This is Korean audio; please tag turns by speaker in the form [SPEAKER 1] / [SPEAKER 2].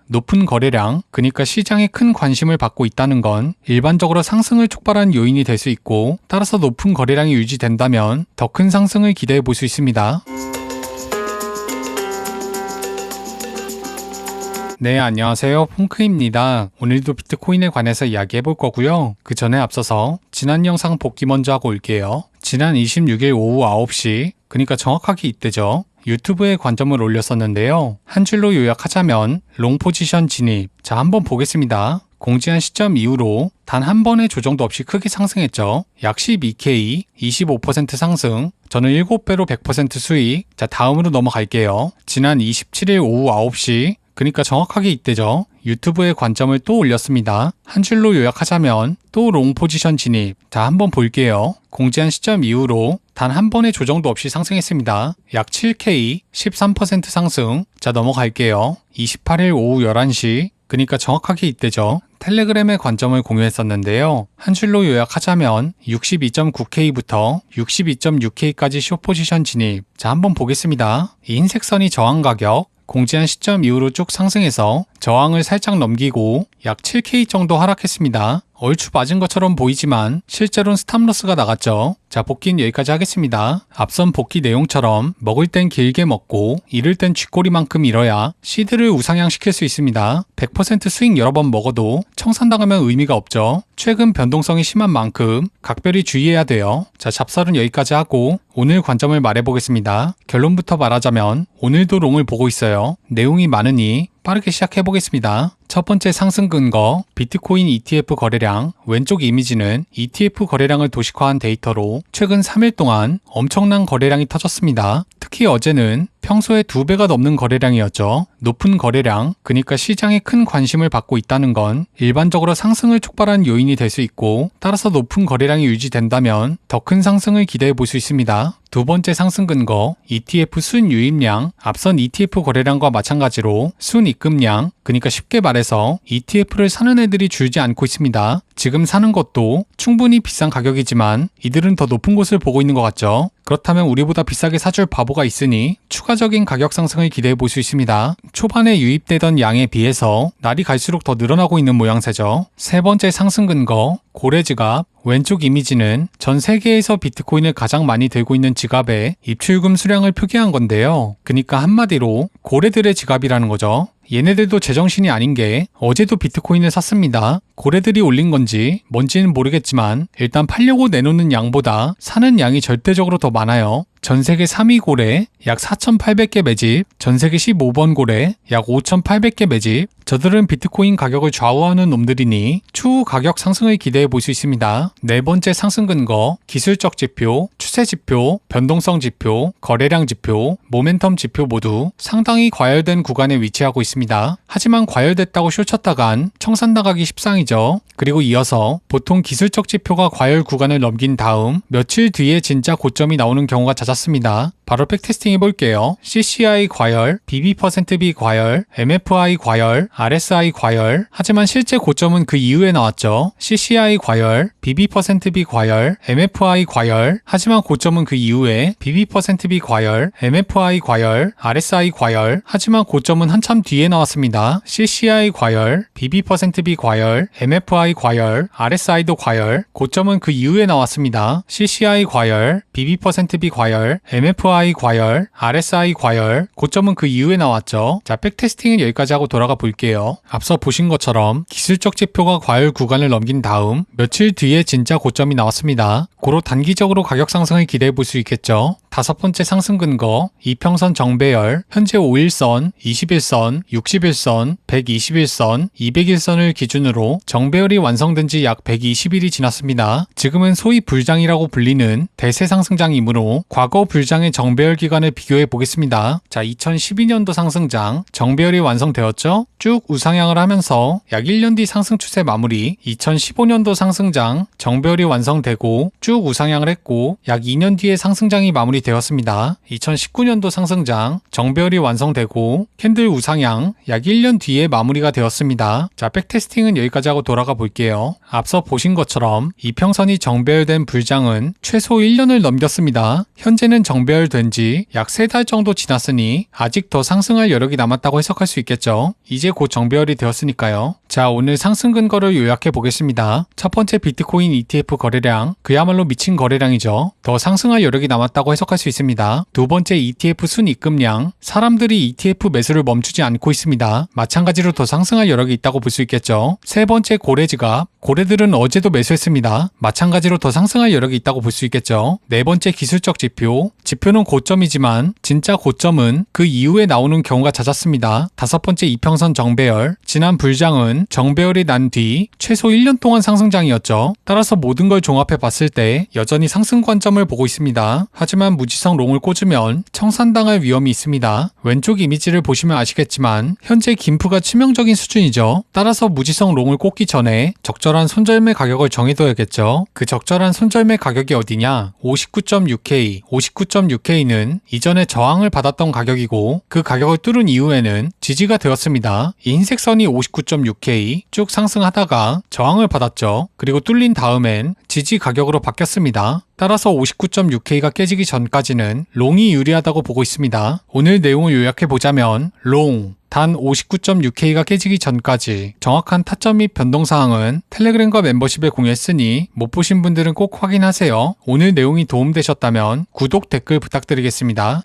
[SPEAKER 1] 높은 거래량, 그러니까 시장에 큰 관심을 받고 있다는 건 일반적으로 상승을 촉발한 요인이 될 수 있고, 따라서 높은 거래량이 유지된다면 더 큰 상승을 기대해 볼 수 있습니다. 네, 안녕하세요. 폰크입니다. 오늘도 비트코인에 관해서 이야기해 볼 거고요. 그 전에 앞서서 지난 영상 복귀 먼저 하고 올게요. 지난 26일 오후 9시, 그러니까 정확하게 이때죠. 유튜브에 관점을 올렸었는데요. 한 줄로 요약하자면 롱 포지션 진입. 자, 한번 보겠습니다. 공지한 시점 이후로 단 한 번의 조정도 없이 크게 상승했죠. 약 12K, 25% 상승. 저는 7배로 100% 수익. 자, 다음으로 넘어갈게요. 지난 27일 오후 9시, 그러니까 정확하게 이때죠. 유튜브에 관점을 또 올렸습니다. 한 줄로 요약하자면 또 롱 포지션 진입. 자, 한번 볼게요. 공지한 시점 이후로 단 한 번의 조정도 없이 상승했습니다. 약 7K, 13% 상승. 자, 넘어갈게요. 28일 오후 11시, 그러니까 정확하게 이때죠. 텔레그램의 관점을 공유했었는데요. 한 줄로 요약하자면 62.9K부터 62.6K까지 숏포지션 진입. 자, 한번 보겠습니다. 이 흰색 선이 저항 가격, 공지한 시점 이후로 쭉 상승해서 저항을 살짝 넘기고 약 7K 정도 하락했습니다. 얼추 맞은 것처럼 보이지만 실제로는 스탑로스가 나갔죠. 자, 복귀는 여기까지 하겠습니다. 앞선 복귀 내용처럼 먹을 땐 길게 먹고 잃을 땐 쥐꼬리만큼 잃어야 시드를 우상향시킬 수 있습니다. 100% 스윙 여러 번 먹어도 청산당하면 의미가 없죠. 최근 변동성이 심한 만큼 각별히 주의해야 돼요. 자, 잡설은 여기까지 하고 오늘 관점을 말해보겠습니다. 결론부터 말하자면 오늘도 롱을 보고 있어요. 내용이 많으니 빠르게 시작해보겠습니다. 첫 번째 상승 근거, 비트코인 ETF 거래량. 왼쪽 이미지는 ETF 거래량을 도식화한 데이터로 최근 3일 동안 엄청난 거래량이 터졌습니다. 특히 어제는 평소에 2배가 넘는 거래량이었죠. 높은 거래량, 그러니까 시장에 큰 관심을 받고 있다는 건 일반적으로 상승을 촉발한 요인이 될 수 있고, 따라서 높은 거래량이 유지된다면 더 큰 상승을 기대해 볼 수 있습니다. 두 번째 상승 근거, ETF 순 유입량. 앞선 ETF 거래량과 마찬가지로 순 입금량, 그러니까 쉽게 말해서 ETF를 사는 애들이 줄지 않고 있습니다. 지금 사는 것도 충분히 비싼 가격이지만 이들은 더 높은 곳을 보고 있는 것 같죠. 그렇다면 우리보다 비싸게 사줄 바보가 있으니 추가적인 가격 상승을 기대해 볼 수 있습니다. 초반에 유입되던 양에 비해서 날이 갈수록 더 늘어나고 있는 모양새죠. 세 번째 상승 근거, 고래 지갑. 왼쪽 이미지는 전 세계에서 비트코인을 가장 많이 들고 있는 지갑의 입출금 수량을 표기한 건데요. 그러니까 한마디로 고래들의 지갑이라는 거죠. 얘네들도 제정신이 아닌 게 어제도 비트코인을 샀습니다. 고래들이 올린 건지 뭔지는 모르겠지만 일단 팔려고 내놓는 양보다 사는 양이 절대적으로 더 많아요. 전세계 3위 고래 약 4,800개 매집, 전세계 15번 고래 약 5,800개 매집. 저들은 비트코인 가격을 좌우하는 놈들이니 추후 가격 상승을 기대해 볼 수 있습니다. 네 번째 상승 근거, 기술적 지표, 추세 지표, 변동성 지표, 거래량 지표, 모멘텀 지표 모두 상당히 과열된 구간에 위치하고 있습니다. 하지만 과열됐다고 쇼쳤다간 청산당하기 십상이죠. 그리고 이어서 보통 기술적 지표가 과열 구간을 넘긴 다음 며칠 뒤에 진짜 고점이 나오는 경우가 잦았습니다. 바로 백테스팅 해볼게요. CCI 과열, BB%B 과열, MFI 과열, RSI 과열. 하지만 실제 고점은 그 이후에 나왔죠. CCI 과열, BB%B 과열, MFI 과열. 하지만 고점은 그 이후에 BB%B 과열, MFI 과열, RSI 과열. 하지만 고점은 한참 뒤에 나왔습니다. CCI 과열, BB%B 과열, MFI 과열, RSI도 과열. 고점은 그 이후에 나왔습니다. CCI 과열, BB%B 과열, MFI 과열, RSI 과열. 고점은 그 이후에 나왔죠. 자, 백테스팅은 여기까지 하고 돌아가 볼게요. 앞서 보신 것처럼 기술적 지표가 과열 구간을 넘긴 다음 며칠 뒤에 진짜 고점이 나왔습니다. 고로 단기적으로 가격 상승을 기대해 볼 수 있겠죠. 다섯 번째 상승 근거, 이평선 정배열. 현재 5일선, 21선, 61선, 121선, 201선을 기준으로 정배열이 완성된 지 약 120일이 지났습니다. 지금은 소위 불장이라고 불리는 대세 상승장이므로 과거 불장의 정배열 기간을 비교해 보겠습니다. 자, 2012년도 상승장, 정배열이 완성되었죠? 쭉 우상향을 하면서 약 1년 뒤 상승 추세 마무리. 2015년도 상승장, 정배열이 완성되고 쭉 우상향을 했고 약 2년 뒤에 상승장이 마무리되었습니다. 2019년도 상승장, 정배열이 완성되고 캔들 우상향, 약 1년 뒤에 마무리가 되었습니다. 자, 백테스팅은 여기까지 하고 돌아가 볼게요. 앞서 보신 것처럼 이평선이 정배열된 불장은 최소 1년을 넘겼습니다. 현재는 정배열된 지 약 3달 정도 지났으니 아직 더 상승할 여력이 남았다고 해석할 수 있겠죠. 이제 곧 정배열이 되었으니까요. 자, 오늘 상승 근거를 요약해 보겠습니다. 첫 번째 비트코인 ETF 거래량, 그야말로 미친 거래량이죠. 더 상승할 여력이 남았다고 해석할 수 있습니다. 두 번째 ETF 순입금량, 사람들이 ETF 매수를 멈추지 않고 있습니다. 마찬가지로 더 상승할 여력이 있다고 볼 수 있겠죠. 세 번째 고래지갑, 고래들은 어제도 매수했습니다. 마찬가지로 더 상승할 여력이 있다고 볼 수 있겠죠. 네 번째 기술적 지표, 지표는 고점이지만 진짜 고점은 그 이후에 나오는 경우가 잦았습니다. 다섯 번째 이평선 정배열, 지난 불장은 정배열이 난 뒤 최소 1년 동안 상승장이었죠. 따라서 모든 걸 종합해 봤을 때 여전히 상승 관점을 보고 있습니다. 하지만 무지성 롱을 꽂으면 청산당할 위험이 있습니다. 왼쪽 이미지를 보시면 아시겠지만 현재 김프가 치명적인 수준이죠. 따라서 무지성 롱을 꽂기 전에 적절한 손절매 가격을 정해둬야겠죠. 그 적절한 손절매 가격이 어디냐? 59.6K, 59.6K는 이전에 저항을 받았던 가격이고 그 가격을 뚫은 이후에는 지지가 되었습니다. 이 흰색 선이 59.6K 쭉 상승하다가 저항을 받았죠. 그리고 뚫린 다음엔 지지 가격으로 바뀌었습니다. 따라서 59.6K가 깨지기 전까지는 롱이 유리하다고 보고 있습니다. 오늘 내용을 요약해보자면 롱, 단 59.6K가 깨지기 전까지 정확한 타점 및 변동사항은 텔레그램과 멤버십에 공유했으니 못 보신 분들은 꼭 확인하세요. 오늘 내용이 도움되셨다면 구독, 댓글 부탁드리겠습니다.